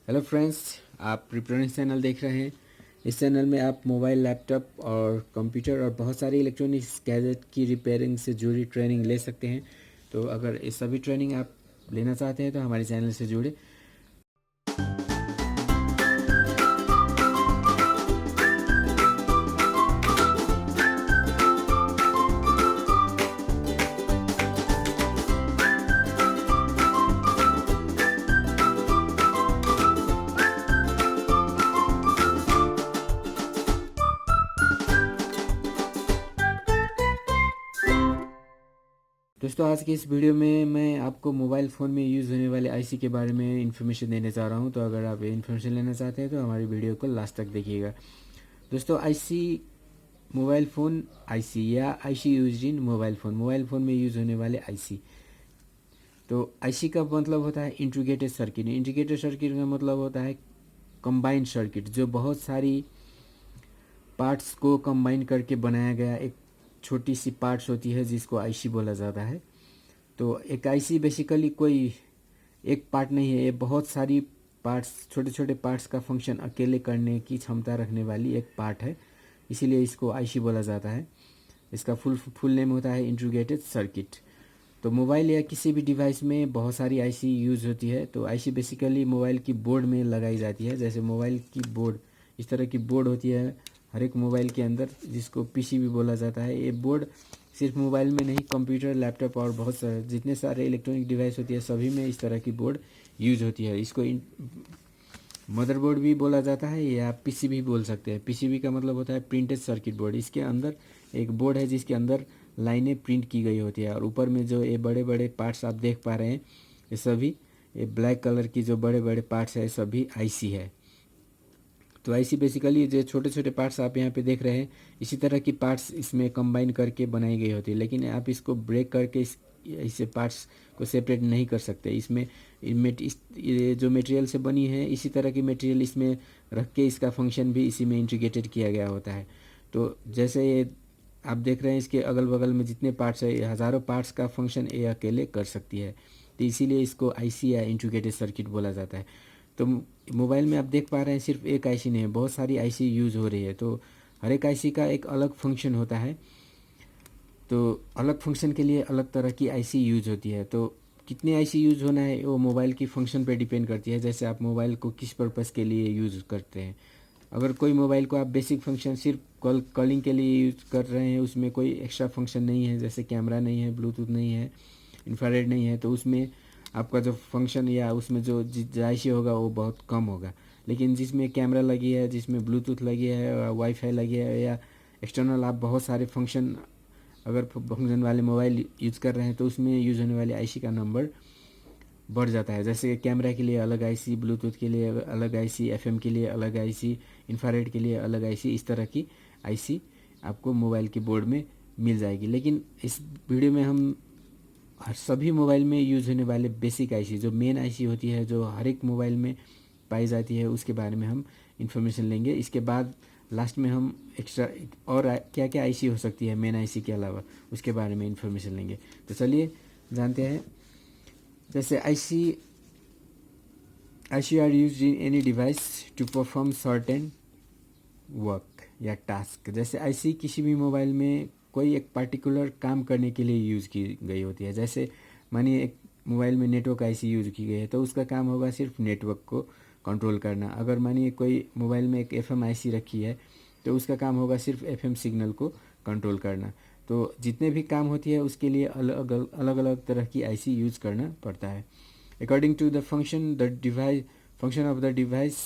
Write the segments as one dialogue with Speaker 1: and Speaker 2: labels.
Speaker 1: Hello friends, आप preparation channel देख रहे हैं। इस चैनल में आप मोबाइल, लैपटॉप और कंप्यूटर और बहुत सारी इलेक्ट्रॉनिक्स गैजेट की रिपेयरिंग से जुड़ी ट्रेनिंग ले सकते हैं। तो अगर ये सभी ट्रेनिंग आप लेना चाहते हैं तो हमारे चैनल से जुड़े। दोस्तों, आज की इस वीडियो में मैं आपको मोबाइल फ़ोन में यूज़ होने वाले आईसी के बारे में इन्फॉर्मेशन देने जा रहा हूं। तो अगर आप ये इन्फॉर्मेशन लेना चाहते हैं तो हमारी वीडियो को लास्ट तक देखिएगा। दोस्तों, आईसी मोबाइल फ़ोन आईसी या IC use in mobile phone में यूज़ होने वाले आईसी। तो आईसी का मतलब होता है इंटीग्रेटेड सर्किट। इंटीग्रेटेड सर्किट का मतलब होता है कंबाइंड सर्किट, जो बहुत सारी पार्ट्स को कंबाइन करके बनाया गया एक छोटी सी पार्ट्स होती है जिसको आईसी बोला जाता है। तो एक आईसी बेसिकली कोई एक पार्ट नहीं है, ये बहुत सारी पार्ट्स, छोटे छोटे पार्ट्स का फंक्शन अकेले करने की क्षमता रखने वाली एक पार्ट है, इसीलिए इसको आईसी बोला जाता है। इसका फुल नेम होता है इंटीग्रेटेड सर्किट। तो मोबाइल या किसी भी डिवाइस में बहुत सारी आईसी यूज़ होती है। तो आईसी बेसिकली मोबाइल की बोर्ड में लगाई जाती है। जैसे मोबाइल की बोर्ड, इस तरह की बोर्ड होती है हर एक मोबाइल के अंदर, जिसको पीसीबी बोला जाता है। ये बोर्ड सिर्फ मोबाइल में नहीं, कंप्यूटर, लैपटॉप और बहुत सारे जितने सारे इलेक्ट्रॉनिक डिवाइस होती है सभी में इस तरह की बोर्ड यूज होती है। इसको मदरबोर्ड भी बोला जाता है या पीसीबी बोल सकते हैं। पीसीबी का मतलब होता है प्रिंटेड सर्किट बोर्ड। इसके अंदर एक बोर्ड है जिसके अंदर लाइनें प्रिंट की गई होती है, और ऊपर में जो ये बड़े बड़े पार्ट्स आप देख पा रहे हैं, ये सभी ये ब्लैक कलर की जो बड़े बड़े पार्ट्स है सभी आईसी है। तो आईसी बेसिकली जो छोटे छोटे पार्ट्स आप यहाँ पे देख रहे हैं, इसी तरह की पार्ट्स इसमें कंबाइन करके बनाई गई होती है। लेकिन आप इसको ब्रेक करके इससे पार्ट्स को सेपरेट नहीं कर सकते। इसमें ये जो मटेरियल से बनी है, इसी तरह की मटेरियल इसमें रख के इसका फंक्शन भी इसी में इंटीग्रेटेड किया गया होता है। तो जैसे ये आप देख रहे हैं, इसके अगल बगल में जितने पार्ट्स है, ये हज़ारों पार्ट्स का फंक्शन ये अकेले कर सकती है। तो इसीलिए इसको आईसी या इंटीग्रेटेड सर्किट बोला जाता है। तो मोबाइल में आप देख पा रहे हैं सिर्फ एक आईसी नहीं है, बहुत सारी आईसी यूज़ हो रही है। तो हर एक आईसी का एक अलग फंक्शन होता है। तो अलग फंक्शन के लिए अलग तरह की आईसी यूज़ होती है। तो कितने आईसी यूज़ होना है वो मोबाइल की फंक्शन पे डिपेंड करती है। जैसे आप मोबाइल को किस पर्पज़ के लिए यूज़ करते हैं। अगर कोई मोबाइल को आप बेसिक फंक्शन सिर्फ कॉलिंग के लिए यूज़ कर रहे हैं, उसमें कोई एक्स्ट्रा फंक्शन नहीं है, जैसे कैमरा नहीं है, ब्लूटूथ नहीं है, इंफ्रारेड नहीं है, तो उसमें आपका जो फंक्शन या उसमें जो आईसी होगा वो बहुत कम होगा। लेकिन जिसमें कैमरा लगी है, जिसमें ब्लूटूथ लगी है, वाईफाई लगी है, या एक्सटर्नल आप बहुत सारे फंक्शन अगर फंक्शन वाले मोबाइल यूज़ कर रहे हैं, तो उसमें यूज़ होने वाले आईसी का नंबर बढ़ जाता है। जैसे कैमरा के लिए अलग आईसी, ब्लूटूथ के लिए अलग आईसी, एफएम के लिए अलग आईसी, इंफ्रारेड के लिए अलग आईसी, इस तरह की आईसी आपको मोबाइल के बोर्ड में मिल जाएगी। लेकिन इस वीडियो में हम हर सभी मोबाइल में यूज़ होने वाले बेसिक आईसी, जो मेन आईसी होती है, जो हर एक मोबाइल में पाई जाती है, उसके बारे में हम इन्फॉर्मेशन लेंगे। इसके बाद लास्ट में हम एक्स्ट्रा और क्या क्या आईसी हो सकती है मेन आईसी के अलावा, उसके बारे में इन्फॉर्मेशन लेंगे। तो चलिए जानते हैं। जैसे IC are use in any device to perform certain work या टास्क। जैसे आईसी किसी भी मोबाइल में कोई एक पर्टिकुलर काम करने के लिए यूज़ की गई होती है। जैसे मानिए एक मोबाइल में नेटवर्क आईसी यूज़ की गई है, तो उसका काम होगा सिर्फ नेटवर्क को कंट्रोल करना। अगर मानिए कोई मोबाइल में एक एफएम आईसी रखी है, तो उसका काम होगा सिर्फ एफएम सिग्नल को कंट्रोल करना। तो जितने भी काम होती है उसके लिए अलग अलग तरह की आईसी यूज़ करना पड़ता है। According to the function of the device,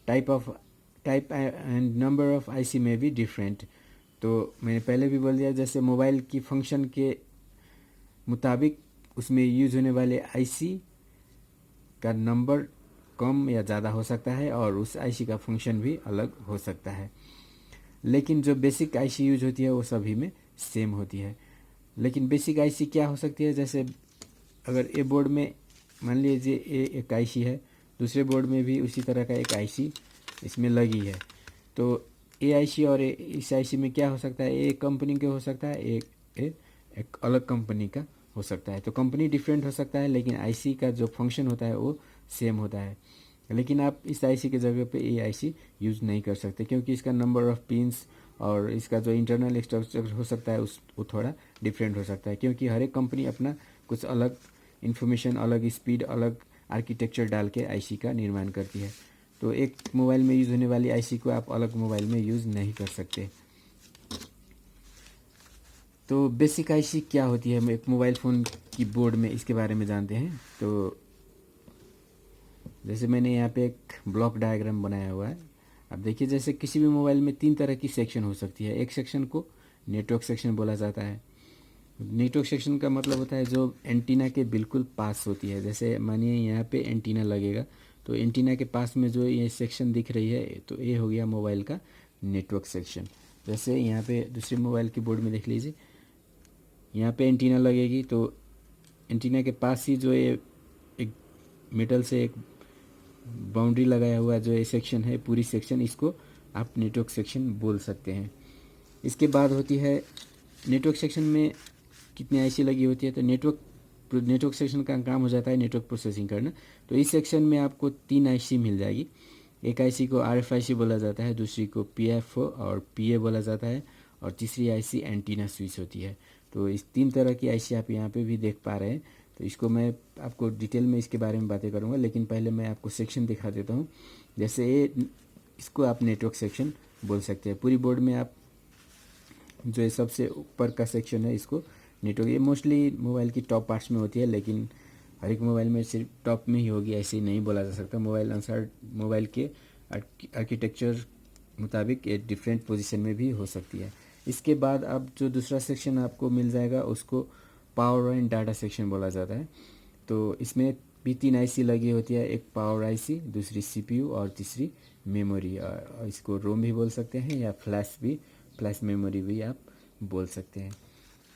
Speaker 1: type and number of IC में भी डिफरेंट। तो मैंने पहले भी बोल दिया, जैसे मोबाइल की फंक्शन के मुताबिक उसमें यूज़ होने वाले आईसी का नंबर कम या ज़्यादा हो सकता है, और उस आईसी का फंक्शन भी अलग हो सकता है। लेकिन जो बेसिक आईसी यूज होती है वो सभी में सेम होती है। लेकिन बेसिक आईसी क्या हो सकती है, जैसे अगर ए बोर्ड में मान लीजिए एक आईसी है, दूसरे बोर्ड में भी उसी तरह का एक आईसी इसमें लगी है, तो ए आईसी और इस आईसी में क्या हो सकता है, एक कंपनी का हो सकता है, एक अलग कंपनी का हो सकता है। तो कंपनी डिफरेंट हो सकता है, लेकिन आईसी का जो फंक्शन होता है वो सेम होता है। लेकिन आप इस आईसी की जगह पे ये आईसी यूज़ नहीं कर सकते, क्योंकि इसका नंबर ऑफ़ पिन्स और इसका जो इंटरनल स्ट्रक्चर हो सकता है वो थोड़ा डिफरेंट हो सकता है, क्योंकि हर एक कंपनी अपना कुछ अलग इन्फॉर्मेशन, अलग स्पीड, अलग आर्किटेक्चर डाल के आईसी का निर्माण करती है। तो एक मोबाइल में यूज़ होने वाली आईसी को आप अलग मोबाइल में यूज़ नहीं कर सकते। तो बेसिक आईसी क्या होती है एक मोबाइल फ़ोन की बोर्ड में, इसके बारे में जानते हैं। तो जैसे मैंने यहाँ पे एक ब्लॉक डायग्राम बनाया हुआ है। अब देखिए, जैसे किसी भी मोबाइल में 3 तरह की सेक्शन हो सकती है। एक सेक्शन को नेटवर्क सेक्शन बोला जाता है। नेटवर्क सेक्शन का मतलब होता है जो एंटीना के बिल्कुल पास होती है। जैसे मानिए यहाँ पे एंटीना लगेगा, तो एंटीना के पास में जो ये सेक्शन दिख रही है, तो ये हो गया मोबाइल का नेटवर्क सेक्शन। जैसे यहाँ पे दूसरे मोबाइल की बोर्ड में देख लीजिए, यहाँ पे एंटीना लगेगी, तो एंटीना के पास ही जो ये एक मिडल से एक बाउंड्री लगाया हुआ जो ये सेक्शन है, पूरी सेक्शन, इसको आप नेटवर्क सेक्शन बोल सकते हैं। इसके बाद होती है नेटवर्क सेक्शन में कितनी आईसी लगी होती है। तो नेटवर्क सेक्शन का काम हो जाता है नेटवर्क प्रोसेसिंग करना। तो इस सेक्शन में आपको 3 आईसी मिल जाएगी। एक आईसी को आरएफआईसी बोला जाता है, दूसरी को पीएफओ और पीए बोला जाता है, और तीसरी आईसी एंटीना स्विच होती है। तो इस 3 तरह की आईसी आप यहाँ पे भी देख पा रहे हैं। तो इसको मैं आपको डिटेल में इसके बारे में बातें करूँगा, लेकिन पहले मैं आपको सेक्शन दिखा देता हूँ। जैसे ये, इसको आप नेटवर्क सेक्शन बोल सकते हैं। पूरी बोर्ड में आप जो ये सबसे ऊपर का सेक्शन है, इसको नेटवर्क, ये मोस्टली मोबाइल की टॉप पार्ट्स में होती है, लेकिन हर एक मोबाइल में सिर्फ टॉप में ही होगी ऐसे ही नहीं बोला जा सकता। मोबाइल अनुसार मोबाइल के आर्किटेक्चर मुताबिक ये डिफरेंट पोजीशन में भी हो सकती है। इसके बाद अब जो दूसरा सेक्शन आपको मिल जाएगा, उसको पावर एंड डाटा सेक्शन बोला जाता है। तो इसमें भी 3 आईसी लगी होती है, एक पावर आईसी, दूसरी सीपीयू और तीसरी मेमोरी। इसको रोम भी बोल सकते हैं या फ्लैश मेमोरी भी आप बोल सकते हैं।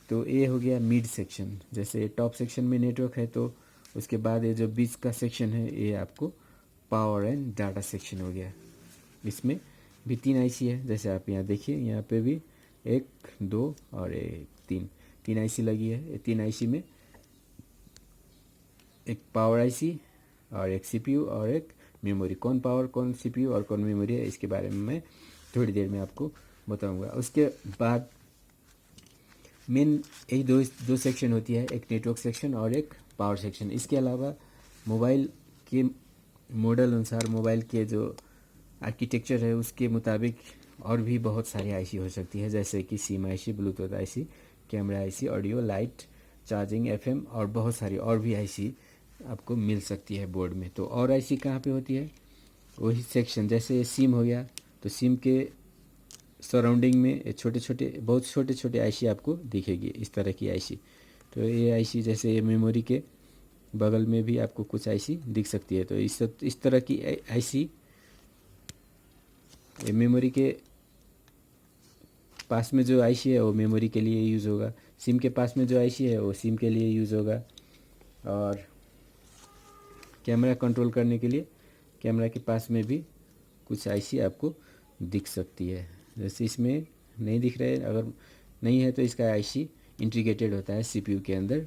Speaker 1: तो ये हो गया मिड सेक्शन। जैसे टॉप सेक्शन में नेटवर्क है, तो उसके बाद ये जो बीच का सेक्शन है, ये आपको पावर एंड डाटा सेक्शन हो गया। इसमें भी 3 आईसी है। जैसे आप यहाँ देखिए, यहाँ पे भी 1, 2 और 3 आईसी लगी है। ये 3 आईसी में एक पावर आईसी और एक सीपीयू और एक मेमोरी। कौन पावर, कौन सीपीयू और कौन मेमोरी है, इसके बारे में मैं थोड़ी देर में आपको बताऊंगा। उसके बाद मेन यही दो सेक्शन होती है, एक नेटवर्क सेक्शन और एक पावर सेक्शन। इसके अलावा मोबाइल के मॉडल अनुसार, मोबाइल के जो आर्किटेक्चर है उसके मुताबिक और भी बहुत सारी आईसी हो सकती है, जैसे कि SIM IC, Bluetooth IC, camera IC, audio, light, charging, FM और बहुत सारी और भी आईसी आपको मिल सकती है बोर्ड में। तो और आईसी कहाँ पे होती है, वही सेक्शन। जैसे सिम हो गया, तो सिम के सराउंडिंग में बहुत छोटे छोटे आईसी आपको दिखेगी, इस तरह की आईसी। तो ये आईसी, जैसे ये मेमोरी के बगल में भी आपको कुछ आईसी दिख सकती है। तो इस तरह की आईसी मेमोरी के पास में जो आईसी है वो मेमोरी के लिए यूज़ होगा, सिम के पास में जो आईसी है वो सिम के लिए यूज़ होगा, और कैमरा कंट्रोल करने के लिए कैमरा के पास में भी कुछ आईसी आपको दिख सकती है। जैसे इसमें नहीं दिख रहे, अगर नहीं है तो इसका आईसी इंटीग्रेटेड होता है सीपीयू के अंदर,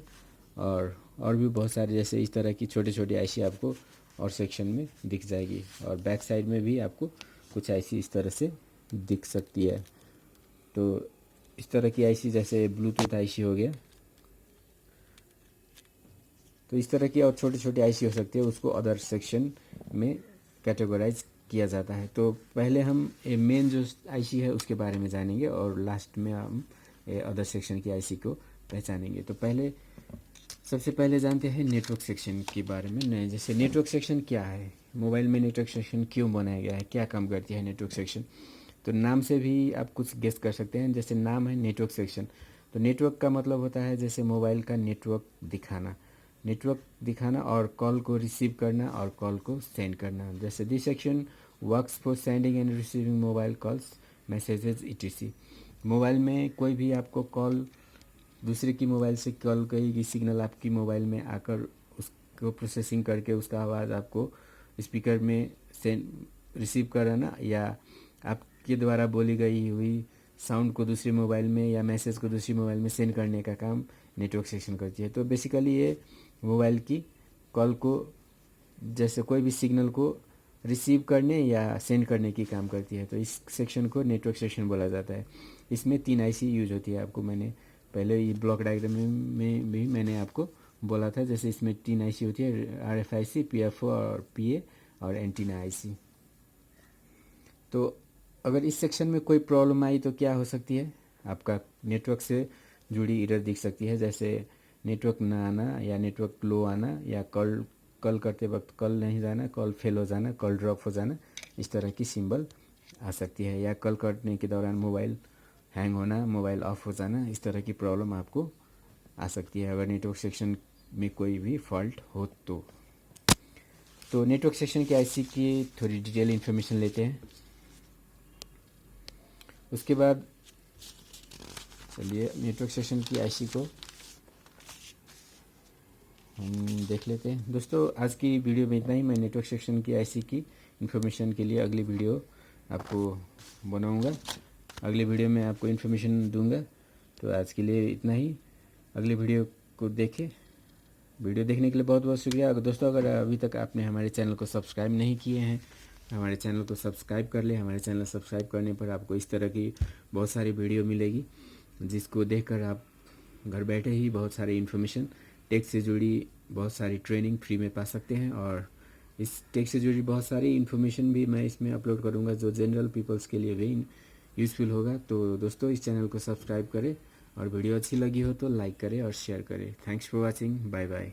Speaker 1: और भी बहुत सारे जैसे इस तरह की छोटे छोटे आईसी आपको और सेक्शन में दिख जाएगी। और बैक साइड में भी आपको कुछ आईसी इस तरह से दिख सकती है। तो इस तरह की आईसी, जैसे ब्लूटूथ आईसी हो गया, तो इस तरह की और छोटे छोटे आईसी हो सकती है, उसको अदर सेक्शन में कैटेगराइज किया जाता है। तो पहले हम मेन जो आईसी है उसके बारे में जानेंगे, और लास्ट में हम अदर सेक्शन की आईसी को पहचानेंगे। तो सबसे पहले जानते हैं नेटवर्क सेक्शन के बारे में। जैसे नेटवर्क सेक्शन क्या है, मोबाइल में नेटवर्क सेक्शन क्यों बनाया गया है, क्या काम करती है नेटवर्क सेक्शन। तो नाम से भी आप कुछ गेस कर सकते हैं। जैसे नाम है नेटवर्क सेक्शन, तो नेटवर्क का मतलब होता है जैसे मोबाइल का नेटवर्क दिखाना और कॉल को रिसीव करना और कॉल को सेंड करना। जैसे this section works for sending end receiving mobile calls, messages etc। Mobile में कोई भी आपको कॉल, दूसरे की मोबाइल से कॉल करेगी, सिग्नल आपकी मोबाइल में आकर उसको प्रोसेसिंग करके उसका आवाज़ आपको स्पीकर में सेंड रिसीव कराना, या आपके द्वारा बोली गई हुई साउंड को दूसरे मोबाइल में या मैसेज को दूसरी मोबाइल में सेंड करने का काम नेटवर्क सेक्शन करती है। तो बेसिकली ये मोबाइल की कॉल को, जैसे कोई भी सिग्नल को रिसीव करने या सेंड करने की काम करती है। तो इस सेक्शन को नेटवर्क सेक्शन बोला जाता है। इसमें 3 आईसी यूज होती है। आपको मैंने पहले ये ब्लॉक डायग्राम में भी मैंने आपको बोला था, जैसे इसमें 3 आईसी होती है, RFIC, PFO और PA और एंटीना आईसी। तो अगर इस सेक्शन में कोई प्रॉब्लम आई तो क्या हो सकती है, आपका नेटवर्क से जुड़ी एरर दिख सकती है, जैसे नेटवर्क ना आना या नेटवर्क लो आना या कॉल करते वक्त कॉल नहीं जाना, कॉल फेल हो जाना, कॉल ड्रॉप हो जाना, इस तरह की सिंबल आ सकती है। या कॉल करने के दौरान मोबाइल हैंग होना, मोबाइल ऑफ हो जाना, इस तरह की प्रॉब्लम आपको आ सकती है अगर नेटवर्क सेक्शन में कोई भी फॉल्ट हो तो नेटवर्क सेक्शन के आईसी की थोड़ी डिटेल इन्फॉर्मेशन लेते हैं। उसके बाद चलिए नेटवर्क सेक्शन की आईसी को हम देख लेते हैं। दोस्तों आज की वीडियो में इतना ही। मैं नेटवर्क सेक्शन की आईसी की इन्फॉर्मेशन के लिए अगली वीडियो आपको बनाऊंगा, अगली वीडियो में आपको इन्फॉर्मेशन दूंगा। तो आज के लिए इतना ही, अगली वीडियो को देखें। वीडियो देखने के लिए बहुत बहुत शुक्रिया। अगर दोस्तों अगर अभी तक आपने हमारे चैनल को सब्सक्राइब नहीं किए हैं, हमारे चैनल को सब्सक्राइब कर ले। हमारे चैनल सब्सक्राइब करने पर आपको इस तरह की बहुत सारी वीडियो मिलेगी, जिसको देखकर आप घर बैठे ही बहुत सारी इन्फॉर्मेशन टेक से जुड़ी बहुत सारी ट्रेनिंग फ्री में पा सकते हैं। और इस टेक से जुड़ी बहुत सारी इन्फॉर्मेशन भी मैं इसमें अपलोड करूँगा जो जनरल पीपल्स के लिए भी यूज़फुल होगा। तो दोस्तों इस चैनल को सब्सक्राइब करें और वीडियो अच्छी लगी हो तो लाइक करें और शेयर करें। Thanks for watching, bye bye.